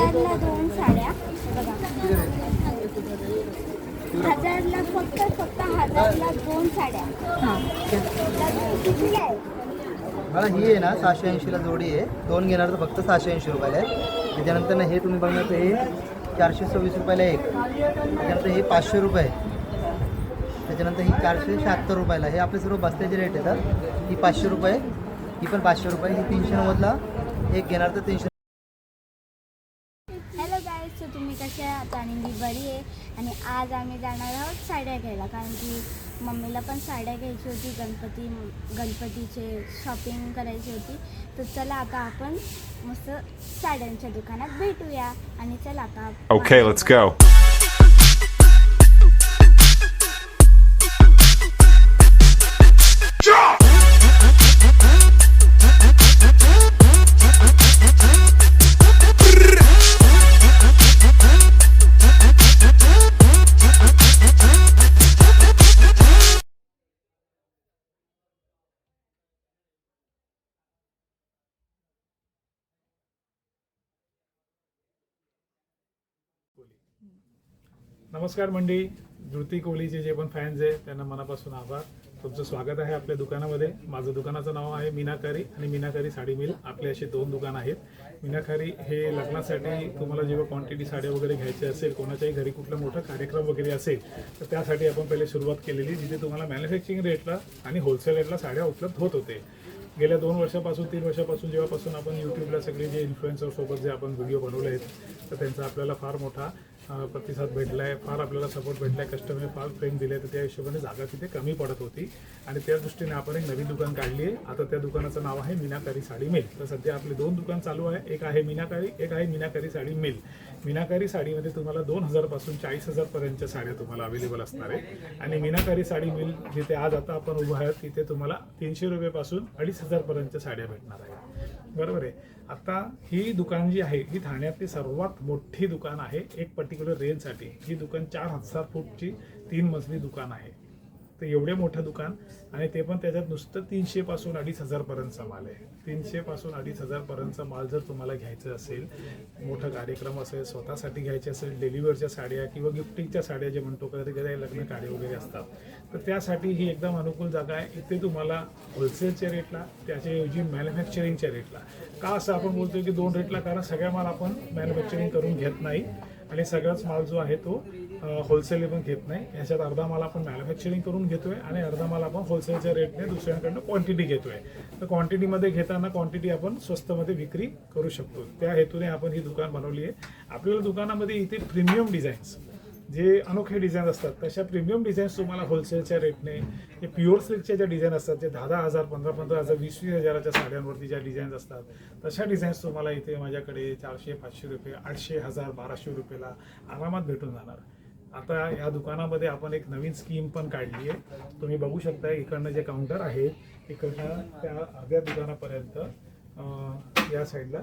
1000ला 2 साड्या बघा. 1000ला फक्त 1000ला 2 साड्या. हां किती आहे? मला ही आहे ना 680ला जोडी आहे. 2 घेणार तर फक्त 680 रुपयाला आहे. त्याच्यानंतर ना हे तुम्ही बघणार तर हे 426 रुपयाला एक. त्याच्यानंतर हे 500 रुपये. त्याच्यानंतर ही 476 रुपयाला. हे आपले सर्व बस्त्याचे रेट येतात. ही 500 रुपये, ही पण 500 रुपये. ही 390ला एक घेणार तर 300. हॅलो गाईज, सो तुम्ही कसे आहात? आणि मी बरी आहे. आणि आज आम्ही जाणार आहोत साड्या घ्यायला, कारण की मम्मीला पण साड्या घ्यायची होती. गणपतीचे शॉपिंग करायची होती. तर चला आता आपण मस्त साड्यांच्या दुकानात भेटूया. आणि चला आता Okay, let's go. नमस्कार मंडळी, धृती कोहलीचे जे पण फॅन्स आहे त्यांना मनापासून आभार. तुमचं स्वागत आहे आपल्या दुकानामध्ये. माझं दुकानाचं नाव आहे मीनाकारी आणि मीनाकारी साडी मिल. आपले असे 2 दुकान आहेत. मीनाकारी हे लग्नासाठी तुम्हाला जेव्हा क्वांटिटी साड्या वगैरे घ्यायचे असेल, कोणाच्याही घरी कुठला मोठा कार्यक्रम वगैरे असेल तर त्यासाठी आपण पहिले सुरुवात केलेली, जिथे तुम्हाला मॅन्युफॅक्चरिंग रेटला आणि होलसेल रेटला साड्या उपलब्ध होत होते. गेल्या 2 वर्षापासून 3 वर्षापासून जेव्हापासून आपण यूट्यूबला सगळे जे इन्फ्लुएन्सरसोबत जे आपण व्हिडिओ बनवले आहेत तर त्यांचा आपल्याला फार मोठा प्रतिसाद भेटला आहे. फार आपल्याला सपोर्ट भेटला आहे. कस्टमरने फार फ्रेम दिले. तर त्या हिशोबाने जागा तिथे कमी पडत होती आणि त्या दृष्टीने आपण एक नवीन दुकान काढली आहे. आता त्या दुकानाचं नाव आहे मीनाकारी साडी मिल. तर सध्या आपले 2 दुकान चालू आहे. एक आहे मीनाकारी, एक आहे मीनाकारी साडी मिल. मीनाकारी साडीमध्ये तुम्हाला 2000 पासून 40,000 पर्यंतच्या साड्या तुम्हाला अवेलेबल असणार आहे. आणि मीनाकारी साडी मिल जिथे आज आता आपण उभं आहोत तिथे तुम्हाला 300 रुपयापासून 2500 पर्यंतच्या साड्या भेटणार आहे. बरोबर आहे. आता ही दुकान जी आहे ही ठाण्यातली सर्वात मोठी दुकान आहे एक पर्टिक्युलर रेंजसाठी. ही दुकान 4000 फूटची 3 मजली दुकान आहे. तर एवढे मोठं दुकान आणि ते पण त्याच्यात नुसतं 300 पासून 2500 पर्यंतचा माल आहे. 300 पासून 2500 पर्यंतचा माल जर तुम्हाला घ्यायचा असेल, मोठा कार्यक्रम असेल, स्वतःसाठी घ्यायचे असेल, डेलिव्हरच्या साड्या किंवा गिफ्टिंगच्या साड्या जे म्हणतो, कधी कधी लग्न कार्य वगैरे असतात, तर त्यासाठी ही एकदम अनुकूल जागा आहे. इथे तुम्हाला होलसेलच्या रेटला, त्याच्याऐवजी मॅन्युफॅक्चरिंगच्या रेटला. का असं आपण बोलतोय की 2 रेटला? कारण सगळ्या माल आपण मॅन्युफॅक्चरिंग करून घेत नाही आणि सगळाच माल जो आहे तो होलसेल पण घेत नाही. याच्यात अर्धा माल आपण मॅन्युफॅक्चरिंग करून घेतोय आणि अर्धा माल आपण होलसेलच्या रेटने दुसऱ्यांकडनं क्वांटिटी घेतोय. तर क्वांटिटीमध्ये घेताना क्वांटिटी आपण स्वस्तमध्ये विक्री करू शकतो. त्या हेतूने आपण ही दुकान बनवली आहे. आपल्याला दुकानामध्ये इथे प्रीमियम डिझाईन्स, जे अनोखे डिझाईन असतात, तशा प्रीमियम डिझाईन्स तुम्हाला होलसेलच्या रेटने, जे प्युअर सिल्कच्या ज्या डिझाईन असतात, जे 10,000, 15,000, 20,000च्या साड्यांवरती ज्या डिझाईन्स असतात, तशा डिझाईन्स तुम्हाला इथे माझ्याकडे 400, 500 रुपये, 800, 1000, 1200 रुपयाला आरामात भेटून जाणार. आता या दुकानामध्ये आपण एक नवीन स्कीम पण काढली आहे. तुम्ही बघू शकता इकडनं जे काउंटर आहे इकडनं त्या अर्ध्या दुकानापर्यंत या साईडला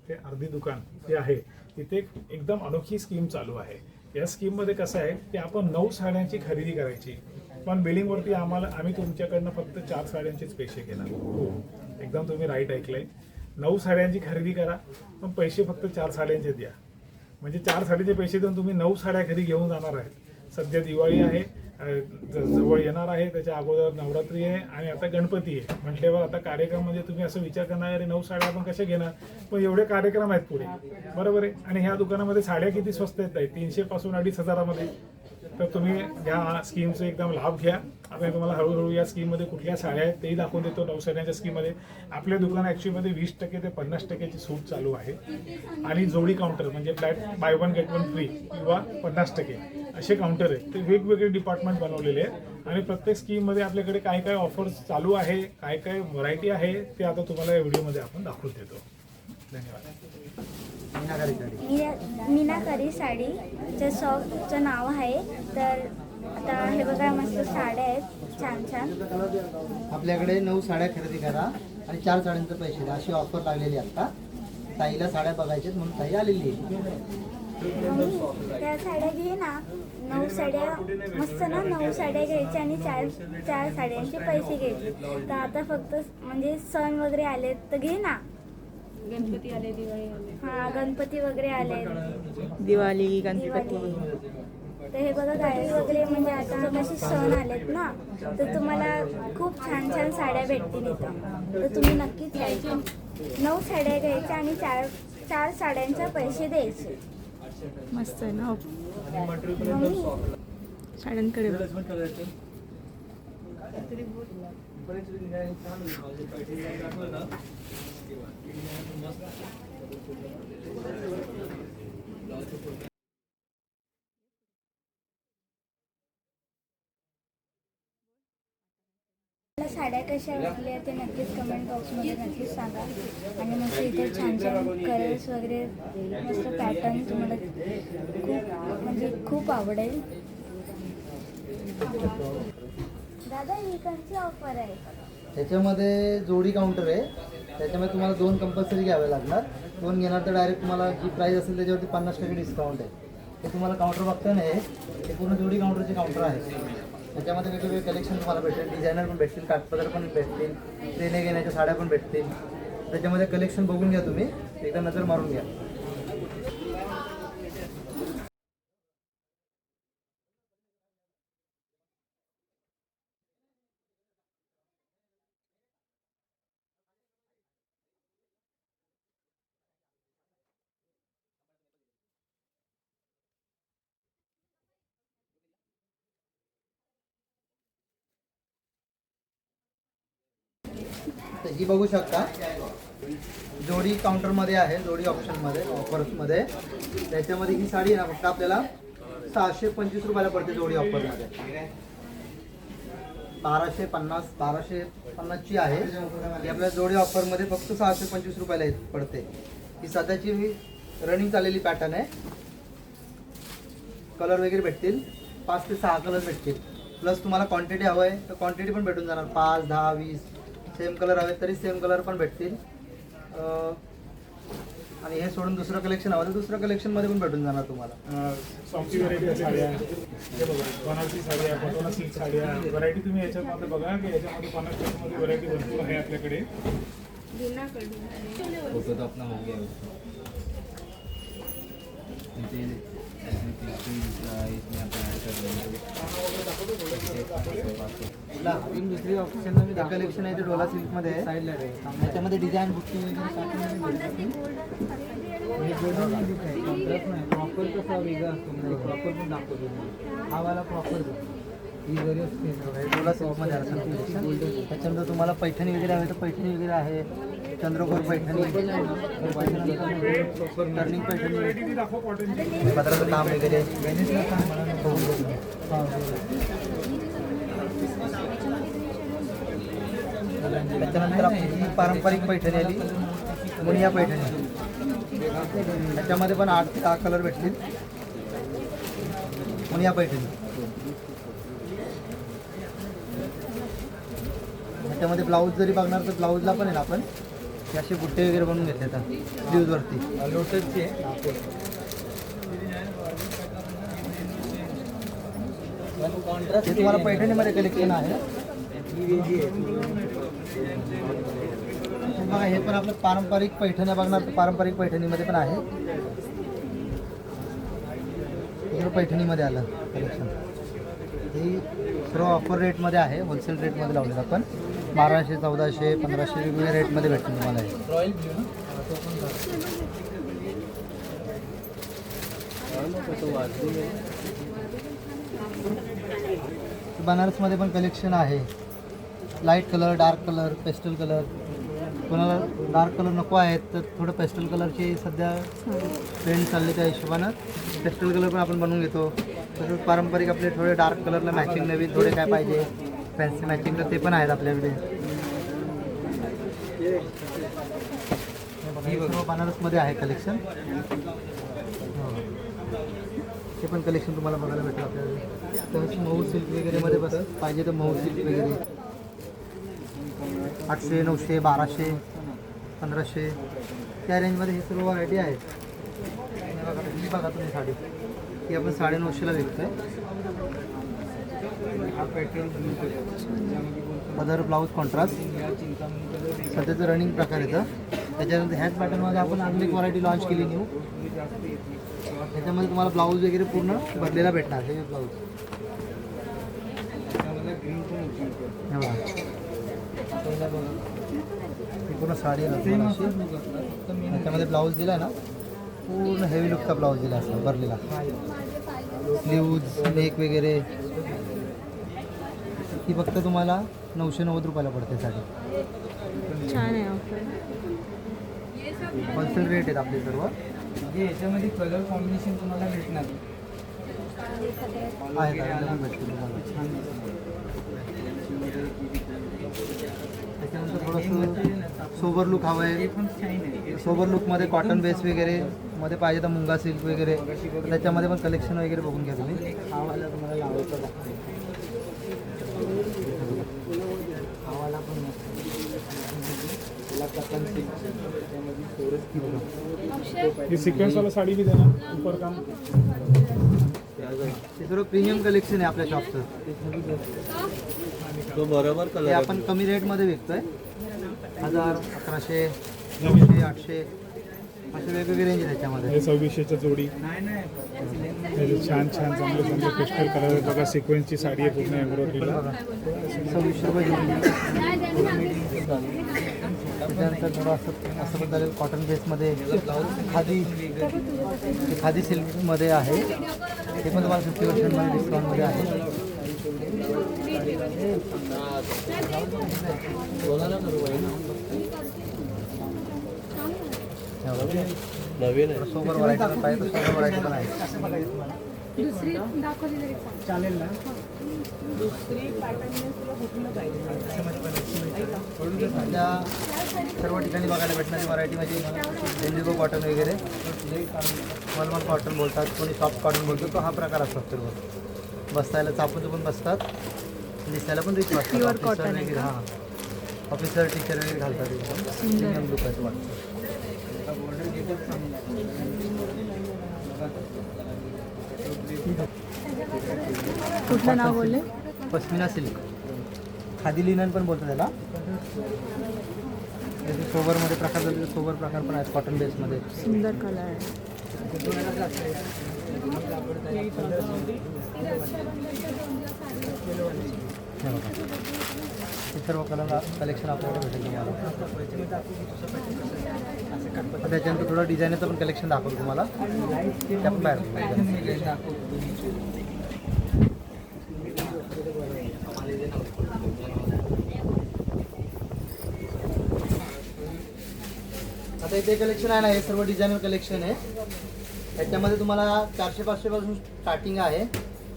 ते अर्धी दुकान जे आहे तिथे एकदम अनोखी स्कीम चालू आहे. या स्कीममध्ये कसं आहे की आपण 9 साड्यांची खरेदी करायची, पण बिलिंगवरती आम्ही तुमच्याकडनं फक्त 4 साड्यांचेच पैसे घेणार. हो, एकदम तुम्ही राईट ऐकलंय. 9 साड्यांची खरेदी करा, पण पैसे फक्त 4 साड्यांचे द्या. म्हणजे 4 साडीचे पैसे देऊन तुम्ही 9 साड्या घरी घेऊन जाणार आहेत. सध्या दिवाळी आहे, जवळ येणार आहे, त्याच्या अगोदर नवरात्री आहे आणि आता गणपती आहे. म्हटल्यावर आता कार्यक्रम म्हणजे तुम्ही असं विचार करणार अरे 9 साड्या आपण कशा घेणार, पण एवढे कार्यक्रम आहेत पुढे. बरोबर आहे. आणि ह्या दुकानामध्ये साड्या किती स्वस्त आहेत, 300 पासून 2500 तर तुम्ही या स्कीमचा एकदम लाभ घ्या. आपण तुम्हाला हळूहळू या स्कीममध्ये कुठल्या साड्या आहेत तेही दाखवून देतो. 9 साड्यांच्या स्कीममध्ये आपल्या दुकान ॲक्च्युअलीमध्ये 20% ते 50%ची सूट चालू आहे. आणि जोडी काउंटर म्हणजे फ्लॅट बाय 1 गेट 1 फ्री किंवा 50% असे काउंटर आहेत. ते वेगवेगळे डिपार्टमेंट बनवलेले आहेत आणि प्रत्येक स्कीममध्ये आपल्याकडे काय काय ऑफर्स चालू आहे, काय काय व्हरायटी आहे ते आता तुम्हाला या व्हिडिओमध्ये आपण दाखवून देतो. धन्यवाद. मीनाकारी साडीच्या शॉपचं नाव आहे. तर आता हे बघा मस्त साड्या आहेत छान छान. आपल्याकडे 9 साड्या खरेदी करा आणि 4 साड्यांचे पैसे द्या, अशी ऑफर लागलेली आहे. आता ताईला साड्या बघायच्यात म्हणून ताई आलेली आहे. त्या साड्या घे ना, 9 साड्या मस्त ना. 9 साड्या घ्यायच्या आणि 4 साड्यांचे पैसे घ्यायचे. तर आता फक्त म्हणजे सण वगैरे आले तर घे ना. गणपती आले, दिवाळी आले. हा गणपती वगैरे आले, दिवाळी गणपती. दिवाळी. तर हे बघा गाईज वगैरे म्हणजे आता कसे सण आलेत ना, तर तुम्हाला खूप छान छान साड्या भेटतील इथं. तर तुम्ही नक्कीच यायचं. 9 साड्या घ्यायच्या आणि चार साड्यांचे पैसे द्यायचे. मस्त आहे ना मम्मी साड्यांकडे बघ. मला साड्या कशा वाटल्या ते नक्कीच कमेंट बॉक्समध्ये नक्कीच सांगा. आणि मस्त इथे छान छान कलर्स वगैरे मस्त पॅटर्न तुम्हाला खूप म्हणजे खूप आवडेल. दादा ही कोणती ऑफर आहे? त्याच्यामध्ये जोडी काउंटर आहे. त्याच्यामध्ये तुम्हाला 2 कंपल्सरी घ्यावे लागणार. 2 घेणार तर डायरेक्ट तुम्हाला जी प्राईस असेल त्याच्यावरती 50% डिस्काउंट आहे. ते तुम्हाला काउंटर बघता नाही आहे, ते पूर्ण जोडी काउंटरचे काउंटर आहे. त्याच्यामध्ये वेगवेगळे कलेक्शन तुम्हाला भेटेल. डिझायनर पण भेटतील, काठपदर पण भेटतील, ट्रेने घेण्याच्या साड्या पण भेटतील. त्याच्यामध्ये कलेक्शन बघून घ्या, तुम्ही एकदा नजर मारून घ्या. तर ही बघू शकता जोडी काउंटरमध्ये आहे, जोडी ऑप्शनमध्ये ऑफर्समध्ये. त्याच्यामध्ये ही साडी आहे ना फक्त आपल्याला 625 रुपयाला पडते जोडी ऑफरमध्ये. 1250ची आहे. ही आपल्या जोडी ऑफरमध्ये फक्त 625 रुपयाला पडते. ही सध्याची रनिंग चाललेली पॅटर्न आहे. कलर वगैरे भेटतील, 5 ते 6 कलर भेटतील. प्लस तुम्हाला क्वांटिटी हवं आहे तर क्वांटिटी पण भेटून जाणार. 5, 10, 20 सेम कलर हवे तरी सेम कलर पण भेटतील. आणि हे सोडून दुसरं कलेक्शन हवं तर दुसरं कलेक्शनमध्ये पण भेटून जाणार तुम्हाला. सॉफ्टी व्हरायटी साड्या, हे बघा बनारसी साड्या, पटोला सिल्क साड्या, व्हरायटी तुम्ही याच्यामध्ये बघा की याच्यामध्ये बनारसीमध्ये व्हरायटी भरपूर आहे आपल्याकडे. फोटो तो अपना हो गया उसका इसमें अपन ऐड कर देंगे. दुसरी ऑप्शन कलेक्शन आहे ते डोला सिल्कमध्ये आहे. साइडला रे त्याच्यामध्ये डिझाईन बुट्टी वगैरे प्रॉपर कसा वेगळा असतो म्हणजे प्रॉपर पण दाखवतो. हा वाला प्रॉपर ही जरी असते डोला सिल्कमध्ये आहे असं कलेक्शन. त्याच्यानंतर तुम्हाला पैठणी वगैरे हवे तर पैठणी वगैरे आहे. चंद्रकोर पैठणी, टर्निंग पैठणी, पदराचं काम वगैरे. त्याच्यानंतर आपली ही पारंपरिक पैठणी आली, मुनिया पैठणी. त्याच्यामध्ये पण 8 ते 10 कलर भेटतील. मुनिया पैठणी त्याच्यामध्ये ब्लाऊज जरी बघणार तर ब्लाऊजला पण आहे ना आपण हे असे बुट्टे वगैरे बनवून घेतले तर स्लीव्हजवरती लोटसची आहे. हे तुम्हाला पैठणीमध्ये कलेक्शन आहे. बघा हे पण आपलं पारंपरिक पैठण्या बघणार तर पारंपरिक पैठणीमध्ये पण आहे. इकडं पैठणीमध्ये आलं कलेक्शन. ही सर्व ऑफर रेटमध्ये आहे, होलसेल रेटमध्ये लावलेत आपण. 1200, 1400, 1500 वेगवेगळ्या रेटमध्ये भेटतील तुम्हाला हे. रॉयल ब्लू ना बनारसमध्ये पण कलेक्शन आहे. Light colour, dark colour, pastel colour. कोणाला डार्क कलर नको आहेत तर थोडं पेस्टल कलरचे सध्या ट्रेंड चालले त्या हिशोबानं पेस्टल कलर पण आपण बनवून घेतो. तसंच पारंपरिक आपले थोडे डार्क कलरला मॅचिंग नवीन थोडे काय पाहिजे फॅन्सी मॅचिंग तर ते पण आहेत आपल्याकडे. हे सर्व बनारसमध्ये आहे कलेक्शन. हे पण कलेक्शन तुम्हाला बघायला भेटेल आपल्याकडे. तसंच मऊ सिल्क वगैरेमध्ये बस पाहिजे तर मऊ सिल्क वगैरे 800, 900, 1200, 1500 त्या रेंजमध्ये हे सर्व व्हरायटी आहेत. ही बघा तुम्ही साडी ही आपण 950ला विकतो आहे. पदर ब्लाऊज कॉन्ट्रास्ट सध्याचं रनिंग प्रकार येतं. त्याच्यानंतर ह्याच पॅटर्नमध्ये आपण अजून एक व्हरायटी लॉन्च केली न्यू. त्याच्यामध्ये तुम्हाला ब्लाऊज वगैरे पूर्ण भरलेला भेटणार. हे ब्लाऊज पूर्ण साडी आहे ना तुम्हाला अशी. त्याच्यामध्ये ब्लाऊज दिला आहे ना, पूर्ण हेवी लुकचा ब्लाऊज दिला असं भरलेला. स्लीव्ज नेक वगैरे. ही फक्त तुम्हाला 990 रुपयाला पडते साडी. छान आहे ऑफर. होलसेल रेट आहेत आपले सर्व. म्हणजे याच्यामध्ये कलर कॉम्बिनेशन तुम्हाला भेटणार आहेत available भेटतील तुम्हाला. त्याच्यानंतर थोडंसं सोबर लुक हवं आहे. पण शाईन आहे. सोबर लुकमध्ये कॉटन बेस वगैरे मध्ये पाहिजे तर मुंगा सिल्क वगैरे, त्याच्यामध्ये पण कलेक्शन वगैरे बघून घ्या तुम्ही. खावाला तुम्हाला लावायचं लागते. खावाला पण मस्त. त्याला कटन सिल्क त्यामध्ये थोडंच ही सिक्वेन्सवाला साडी बी देणार उपर काम. हे सर्व प्रीमियम कलेक्शन आहे आपल्या शॉपचं. तो बरोबर ते आपण कमी रेटमध्ये विकतोय. 1000, 1100, 900, 800 असे वेगवेगळे रेंज आहे त्याच्यामध्ये. हे 2600च्या जोडी. नाही नाही हे छान छान चांगले चांगले पेस्टल कलर आहे बघा. सिक्वेन्सची साडी आहे पूर्ण एम्ब्रॉयडरीला. 2600 रुपये जोडी. त्याच्यानंतर थोडं असं पण झालेलं कॉटन बेसमध्ये खादी सिल्कमध्ये आहे. ते पण तुम्हाला 50% डिस्काउंटमध्ये आहे. नवीन आहे. सोबर व्हरायटी पण पाहिजे तर सोबर व्हरायटी पण आहे. चालेल ना. सध्या सर्व ठिकाणी बघायला भेटणारी व्हरायटी म्हणजे इंडिगो कॉटन वगैरे, मलमल कॉटन बोलतात, कोणी सॉफ्ट कॉटन बोलतो. तो हा प्रकार असतात सर्व. बसतायला चापून पण बसतात, दिसायला पण रिच वाटतात. Pure cotton आहे वगैरे हां ऑफिसर टीचर वगैरे घालतात. एकदम प्रीमियम लुक आहे वाटतं. कुठलं नाव बोलले? पश्मिना सिल्क, खादी लिनन पण बोलतात त्याला. सोबरमध्ये प्रकार झाले, सोबर प्रकार पण आहेत कॉटन बेसमध्ये. सुंदर कलर आहे. हे बघा, हे सर्व कलेक्शन आपल्याकडे भेटेल तुम्हाला. त्याच्यानंतर थोडं डिझायनरचं पण कलेक्शन दाखवतो तुम्हाला. त्या पण बाहेर आता इथे कलेक्शन आहे ना, हे सर्व डिझायनर कलेक्शन आहे. त्याच्यामध्ये तुम्हाला 400-500 पासून स्टार्टिंग आहे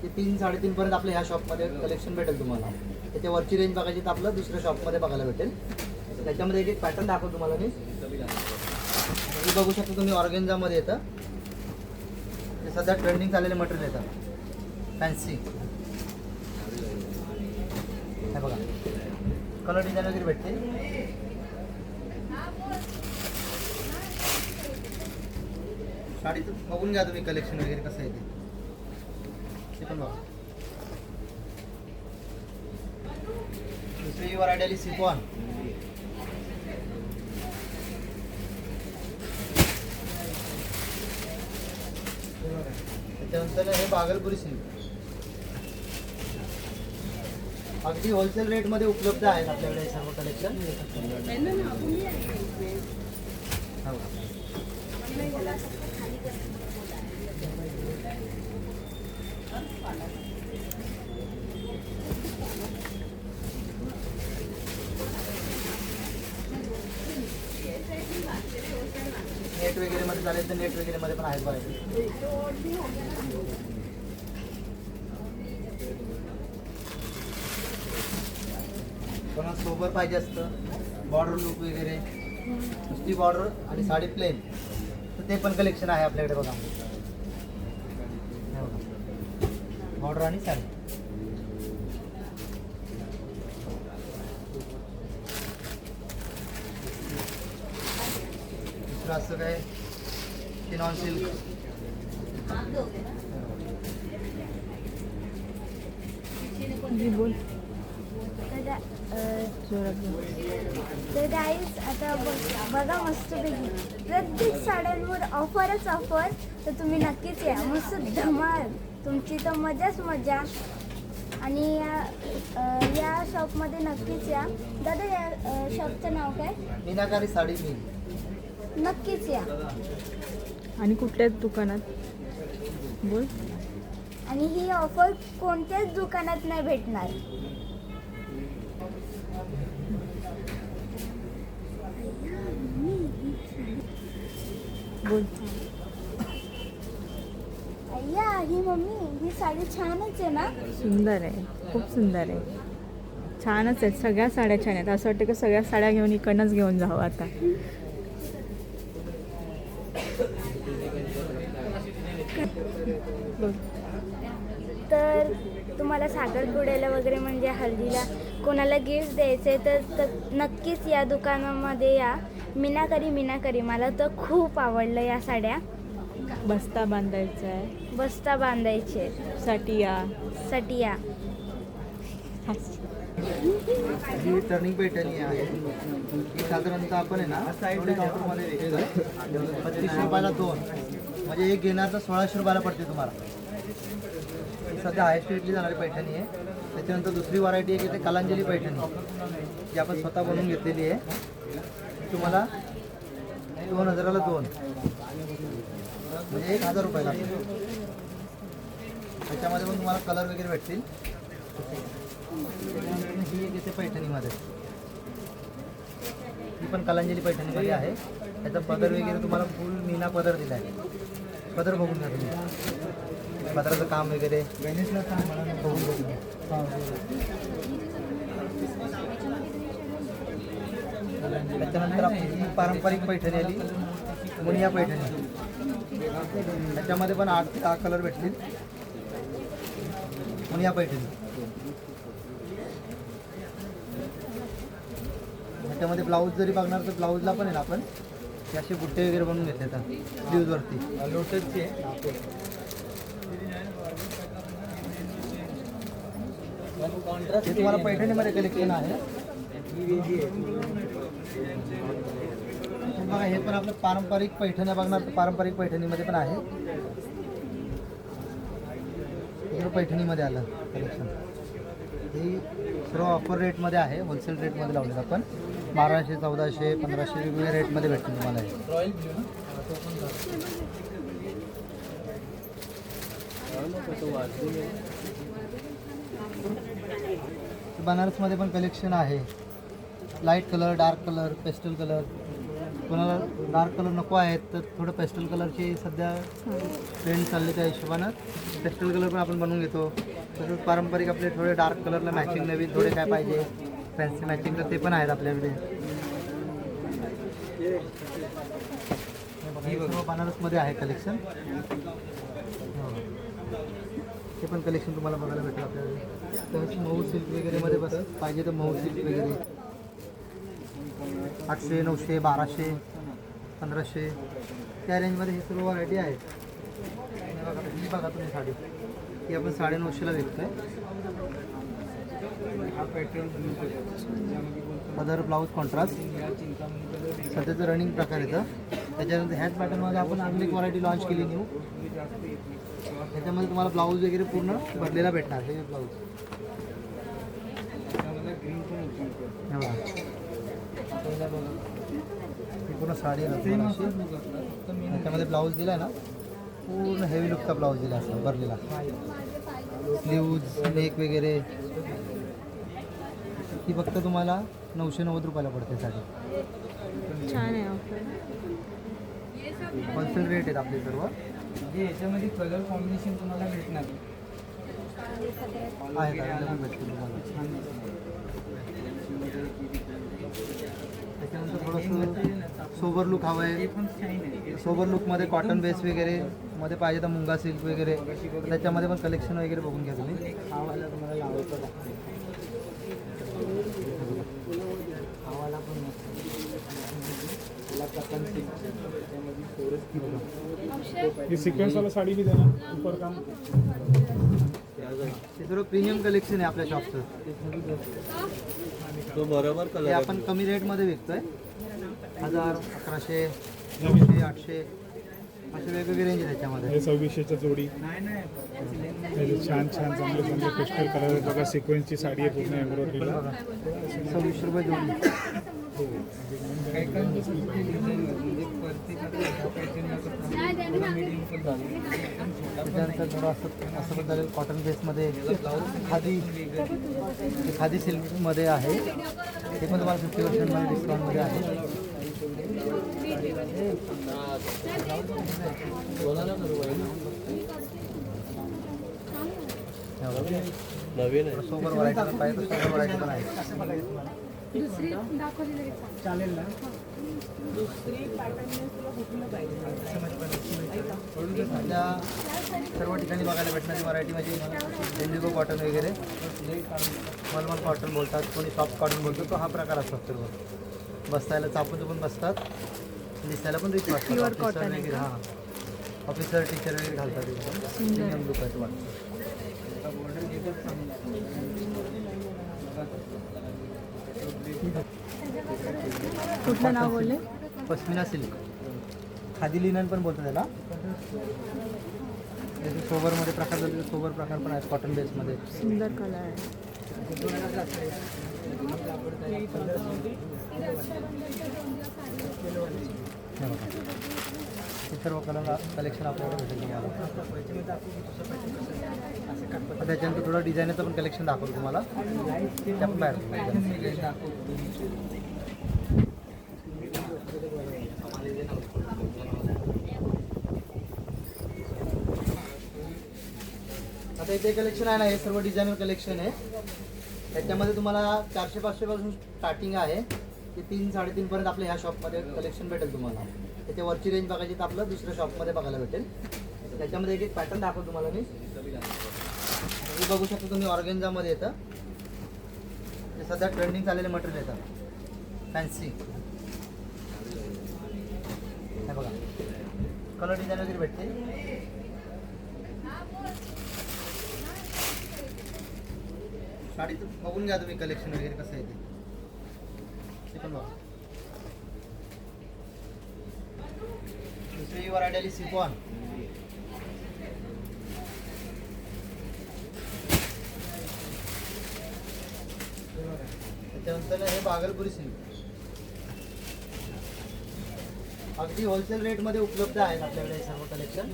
ते 3-3.5 पर्यंत आपल्या ह्या शॉपमध्ये कलेक्शन भेटेल तुम्हाला. त्याच्यावरची रेंज बघायची तर आपलं दुसऱ्या शॉपमध्ये बघायला भेटेल. त्याच्यामध्ये एक पॅटर्न दाखवतो तुम्हाला मी. हे बघू शकता तुम्ही, ऑर्गेन्झामध्ये येतं. हे सध्या ट्रेंडिंग झालेले मटेरियल येतं फॅन्सी. हे बघा, कलर डिझाईन वगैरे भेटते. साडीचं बघून घ्या तुम्ही कलेक्शन वगैरे कसं आहे ते पण बघा. दुसरी व्हरायटी आली सिफॉन. त्याच्यानंतर हे बागलपुरी सिल्क. अगदी होलसेल रेटमध्ये उपलब्ध आहेत आपल्याकडे सर्व कलेक्शन. नेट वगैरे मध्ये चालेल तर नेट वगैरे मध्ये पण आहेत बघा. कोणाला सोबर पाहिजे असतं, बॉर्डर लुक वगैरे, नुसती बॉर्डर आणि साडी प्लेन, तर ते पण कलेक्शन आहे आपल्याकडे बघा. बॉर्डर आणि साडी. दुसरं असं काय चिनॉन सिल्क. जी बोल. तर जोरात बोल. तर गाईज आता बघा मस्तपैकी प्रत्येक साड्यांवर ऑफरच ऑफर. तर तुम्ही नक्कीच या, मस्त धमाल तुमची तर मजाच मजा. आणि या शॉपमध्ये नक्कीच या. दादा या शॉपचं नाव काय? मीनाकारी साडी मिल. नक्कीच या. आणि कुठल्या दुकानात बोल. आणि ही ऑफर कोणत्याच दुकानात नाही भेटणार. बोल. अय्या ही मम्मी, ही साडी छानच आहे ना? सुंदर आहे, खूप सुंदर आहे. छानच आहेत, सगळ्या साड्या छान आहेत. असं वाटतं की सगळ्या साड्या घेऊन इकडनंच घेऊन जावं आता. बोल. तर तुम्हाला साखरपुड्याला वगैरे म्हणजे हळदीला कोणाला गिफ्ट द्यायचे तर नक्कीच या दुकानामध्ये या. मीनाकारी मला तर खूप आवडलं या साड्या. बस्ता बांधायचा आहे बस्ता बांधायचे साठी या. साठी या. ही टर्निंग पैठणी आहे. ही साधारणतः आपण आहे ना थोडी काउंटरमध्ये विकतोय. 25 रुपयाला 2, म्हणजे एक घेणार तर 1600 रुपयाला पडते तुम्हाला. ही सध्या हायस्ट रेटली जाणारी पैठणी आहे. त्याच्यानंतर दुसरी व्हरायटी आहे की ते कलांजली पैठणी, जी आपण स्वतः बनवून घेतलेली आहे. ती तुम्हाला 2000ला 2, म्हणजे 1000 रुपयाला. त्याच्यामध्ये पण तुम्हाला कलर वगैरे भेटतील. ही एक येते पैठणीमध्ये, ही पण कलांजली पैठणीमध्ये आहे. त्याचा पदर वगैरे तुम्हाला फुल मीना पदर दिला आहे. पदर बघून घ्या तुम्ही, पदराचं काम वगैरे बघून बघून. त्याच्यानंतर आपली ही पारंपरिक पैठणी आली, मुनिया पैठणी. त्याच्यामध्ये पण 8 ते 10 कलर भेटतील. मुनिया पैठणी. त्याच्यामध्ये ब्लाऊज जरी बघणार तर ब्लाऊजला पण आहे ना आपण हे असे बुट्टे वगैरे बनवून घेतले तर स्लीव्जवरती लोटसची आहे. हे तुम्हाला पैठणीमध्ये कलेक्शन आहे. बघा हे पण आपलं पारंपरिक पैठण्या बघणार तर पारंपरिक पैठणीमध्ये पण आहे. इकडं पैठणीमध्ये आलं कलेक्शन. ही सर्व ऑफर रेटमध्ये आहे, होलसेल रेटमध्ये लावलेलं आपण. 1200, 1400, 1500 वेगवेगळ्या रेटमध्ये भेटतील तुम्हाला हे. बनारसमध्ये पण कलेक्शन आहे. Light colour, dark colour, pastel colour. कोणाला डार्क कलर नको आहेत तर थोडं पेस्टल कलरचे सध्या ट्रेंड चालले, त्या हिशोबानं पेस्टल कलर पण आपण बनवून घेतो. तसंच पारंपरिक आपले थोडे डार्क कलरला मॅचिंग नवीन थोडे काय पाहिजे फॅन्सी मॅचिंग तर ते पण आहेत आपल्याकडे. हे सर्व बनारसमध्ये आहे कलेक्शन. हे पण कलेक्शन तुम्हाला बघायला भेटेल आपल्याकडे. तर मऊ सिल्क वगैरेमध्ये बस पाहिजे तर मऊ सिल्क वगैरे 800, 900, 1200, 1500 त्या रेंजमध्ये हे सर्व व्हरायटी आहेत. ही बघा तुम्ही साडी, ही आपण 950ला विकतोय. अदर ब्लाऊज कॉन्ट्रास्ट सध्याचं रनिंग प्रकार येतं. त्याच्यानंतर ह्याच पॅटर्नमध्ये आपण अजून एक व्हरायटी लॉन्च केली न्यू. ह्याच्यामध्ये तुम्हाला ब्लाऊज वगैरे पूर्ण भरलेला भेटणार. हे ब्लाऊज ही पूर्ण साडी आहे. त्याच्यामध्ये ब्लाऊज दिला आहे ना, पूर्ण हेवी लुकचा ब्लाऊज दिला असं भरलेला. स्लीव्ज, नेक वगैरे. ही फक्त तुम्हाला 990 रुपयाला पडते साडी. छान आहे ऑफर. होलसेल रेट आहेत आपले सर्व. म्हणजे याच्यामध्ये कलर कॉम्बिनेशन तुम्हाला भेटणार आहेत भेटतील तुम्हाला. त्याच्यानंतर थोडंसं सोबर लुक हवं आहे. सोबर लुकमध्ये कॉटन बेस वगैरे मध्ये पाहिजे तर मुंगा सिल्क वगैरे त्याच्यामध्ये पण कलेक्शन वगैरे बघून घ्या तुम्ही. आवाला तुम्हाला लावायचं आवाला पण ही सिक्वेन्सवाला साडी बी देणार उपर काम. हे सर्व प्रीमियम कलेक्शन आहे आपल्या शॉपचं. तो बरोबर हे कलर आपण कमी रेटमध्ये विकतोय 1000, 1100, 900, 800 असे वेगवेगळे रेंज आहे त्याच्यामध्ये. हे 2600च्या जोडी. हे छान छान चांगले चांगले पेस्टल कलर आहेत बघा. सिक्वेन्सची साडी आहे पूर्ण एम्ब्रॉयडरीला. 26 रुपये जोडी. त्याच्यानंतर थोडं असं पण झालं कॉटन बेसमध्ये खादी सिल्कमध्ये आहे. ते पण तुम्हाला 50% डिस्काउंटमध्ये आहे. नवीन आहे. सोबर व्हरायटी पण पाहिजे तर सोबर व्हरायटी पण आहे. चालेल ना. आपल्या सर्व ठिकाणी बघायला भेटणारी व्हरायटी म्हणजे इंडिगो कॉटन वगैरे, मलमल कॉटन बोलतात, कोणी सॉफ्ट कॉटन बोलतो. तो हा प्रकार असतो सर्व. बसतायला चापून चुपून बसतात, दिसायला पण रिच वाटतात. Pure cotton आहे वगैरे हां ऑफिसर टीचर वगैरे घालतात एकदम प्रीमियम लुक आहे तो वाटतं. कुठलं नाव बोलले? पश्मिना सिल्क, खादी लिनन पण बोलतात त्याला. जसे सोबरमध्ये प्रकार झाले सोबर प्रकार पण आहेत कॉटन बेसमध्ये. सुंदर कलर आहे. हे बघा. हे सर्व कलर कलेक्शन आपल्याकडे भेटेल तुम्हाला. त्याच्यानंतर थोडं डिझायनरचं पण कलेक्शन दाखवतो तुम्हाला. त्या पण बाहेर आता इथे कलेक्शन आहे ना, हे सर्व डिझायनर कलेक्शन आहे. त्याच्यामध्ये तुम्हाला 400-500 पासून स्टार्टिंग आहे ते 3-3.5 पर्यंत आपल्या ह्या शॉपमध्ये कलेक्शन भेटेल तुम्हाला. त्याच्या वरची रेंज बघायची तर आपलं दुसऱ्या शॉपमध्ये बघायला भेटेल. त्याच्यामध्ये एक पॅटर्न दाखवतो तुम्हाला मी. हे बघू शकता तुम्ही, ऑर्गेन्झामध्ये येतं. ते सध्या ट्रेंडिंग चाललेले मटेरियल येतं फॅन्सी. हे बघा कलर डिझाईन वगैरे भेटते. साडीचं बघून घ्या तुम्ही कलेक्शन वगैरे कसं आहे ते पण बघा. दुसरी व्हरायटी आली सिफॉन. त्याच्यानंतर हे बागलपुरी सिल्क. अगदी होलसेल रेटमध्ये उपलब्ध आहेत आपल्याकडे हे सर्व कलेक्शन.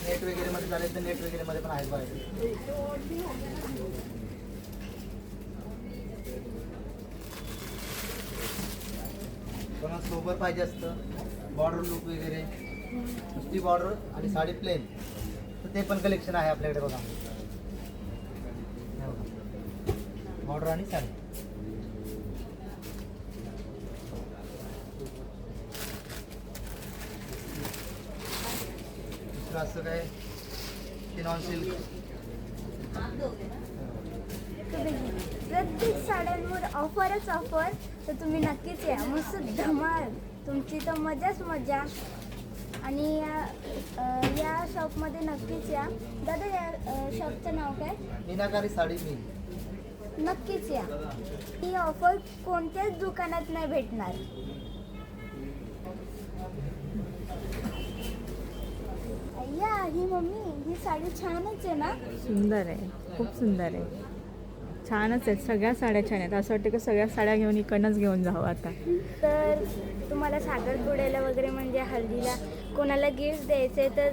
नेट वगैरे मध्ये झाले तर नेट वगैरे मध्ये पण आहेत बघा. कोणाला सोबर पाहिजे असतं, बॉर्डर लुक वगैरे, नुसती बॉर्डर आणि साडी प्लेन, तर ते पण कलेक्शन आहे आपल्याकडे बघा. बॉर्डर आणि साडी. दुसरं असं काय नॉन सिल्क. प्रत्येक साड्यांवर ऑफरच ऑफर. तर तुम्ही नक्कीच या. मस्त धमाल तुमची तर मजाच मजा. आणि या शॉपमध्ये नक्कीच या. दादा या शॉपचं नाव काय? मीनाकारी साडी मिल. नक्कीच या. ही ऑफर कोणत्याच दुकानात नाही भेटणार. या ही मम्मी, ही साडी छानच आहे ना? सुंदर आहे, खूप सुंदर आहे. छानच आहेत, सगळ्या साड्या छान आहेत. असं वाटतं की सगळ्या साड्या घेऊन इकडनंच घेऊन जावं आता. तर तुम्हाला साखरपुड्याला वगैरे म्हणजे हळदीला कोणाला गिफ्ट द्यायचे तर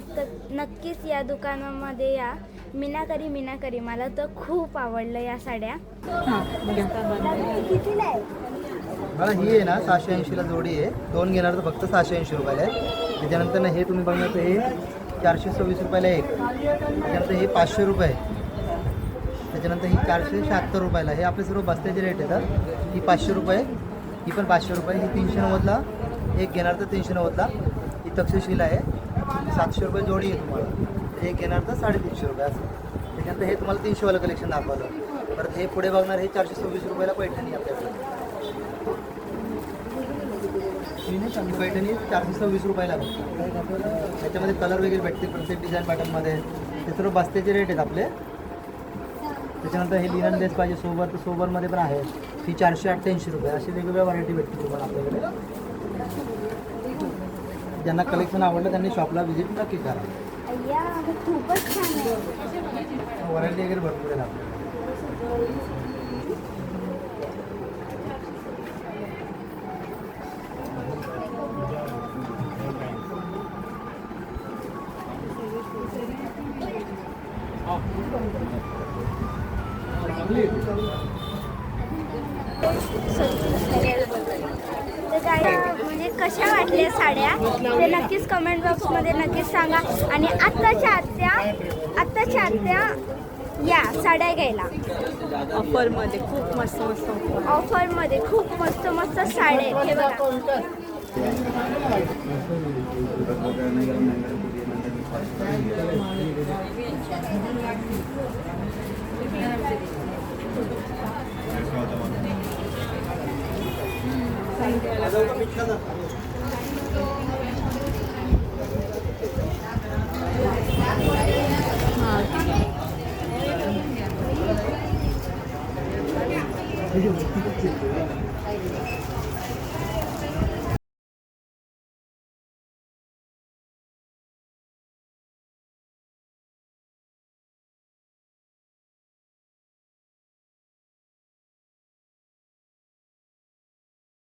नक्कीच या दुकानामध्ये या. मीनाकरी. मला तर खूप आवडलं या साड्या. हां बघा. दादा, ही कितीला आहे? मला ही आहे ना 680ला जोडी आहे. 2 घेणार तर फक्त 680 रुपयाला आहे. त्याच्यानंतर ना हे तुम्ही बघणार तर हे 426 रुपयाला एक. त्याच्यानंतर हे 500 रुपये. त्याच्यानंतर ही 476 रुपयाला. हे आपले सर्व बस्त्याचे रेट येतात. ही 500 रुपये, ही पण 500 रुपये, ही 390ला एक घेणार तर 390ला. ही तक्षशिला आहे, 700 रुपये जोडी आहे तुम्हाला. एक घेणार तर 350 रुपये असं. त्याच्यानंतर हे तुम्हाला 300 वालं कलेक्शन दाखवलं. परत हे पुढे बघणार हे 426 रुपयाला पैठणी आपल्याकडे. ही पैठणी 426 रुपयाला बघतो. त्याच्यामध्ये कलर वगैरे भेटते प्रत्येक डिझाईन पॅटर्नमध्ये. ते सर्व बस्त्याचे रेट आहेत आपले. त्याच्यानंतर हे लिनन बेस पाहिजे सोबर, तर सोबरमध्ये पण आहे. ही 488 रुपये. अशी वेगवेगळ्या व्हरायटी भेटते तुम्हाला आपल्याकडे. ज्यांना कलेक्शन आवडलं त्यांनी शॉपला व्हिजिट नक्की करा. अय्या खूपच छान आहे. व्हरायटी वगैरे भरपूर आहे आपल्याकडे. तर काय म्हणजे कशा वाटल्या साड्या ते नक्कीच कमेंट बॉक्समध्ये नक्कीच सांगा. आणि आत्ताच्या आत्या या साड्या घ्यायला ऑफरमध्ये खूप मस्त मस्त offer. ऑफरमध्ये खूप मस्त मस्त साड्या आहेत. हे बघा